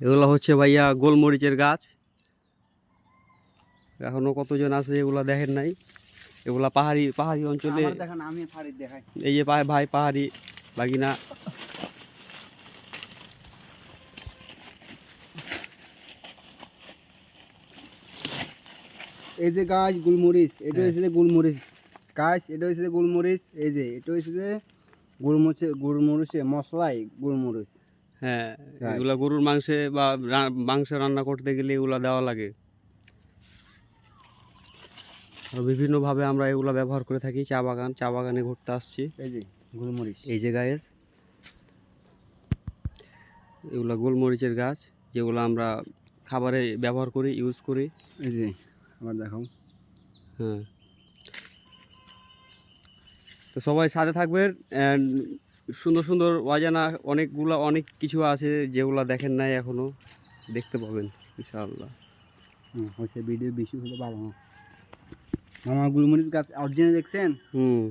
এগুলো হচ্ছে ভাইয়া গোলমরিচের গাছ। এখনো কতজন আছে এগুলা দেখেন নাই। এগুলা পাহাড়ি পাহাড়ি অঞ্চলে দেখেন, আমি ফাড়ি দেখাই। এই যে ভাই পাহাড়ি বাগিনা। এই যে গাছ গোলমরিচ, এটা হ্যাঁ। হচ্ছে যে গোলমরিচ গাছ, এটা হচ্ছে যে গোলমরিচ। এই যে এটা হচ্ছে যে গোলমরিচে মশলাই গোলমরিচ। হ্যাঁ, গাছ। এগুলা গরুর মাংসে বা মাংস রান্না করতে গেলে এগুলা দেওয়া লাগে। আর বিভিন্নভাবে আমরা এগুলা ব্যবহার করে থাকি। চা বাগানে ঘুরতে আসছি। এই যে গোলমরিচ, এই যে গাছ, এগুলা গোলমরিচের গাছ, যেগুলো আমরা খাবারে ব্যবহার করি, ইউজ করি। এই যে আবার দেখাও। হ্যাঁ, তো সবাই সাথে থাকবেন। অ্যান্ড সুন্দর সুন্দর অজানা অনেক কিছু আছে যেগুলো দেখেন নাই এখনো, দেখতে পাবেন ইনশাআল্লাহ। হয়েছে ভিডিও বেশি হলে ভালো না। মামা গোলমরিচ গাছ অরিজিনাল দেখছেন? হুম।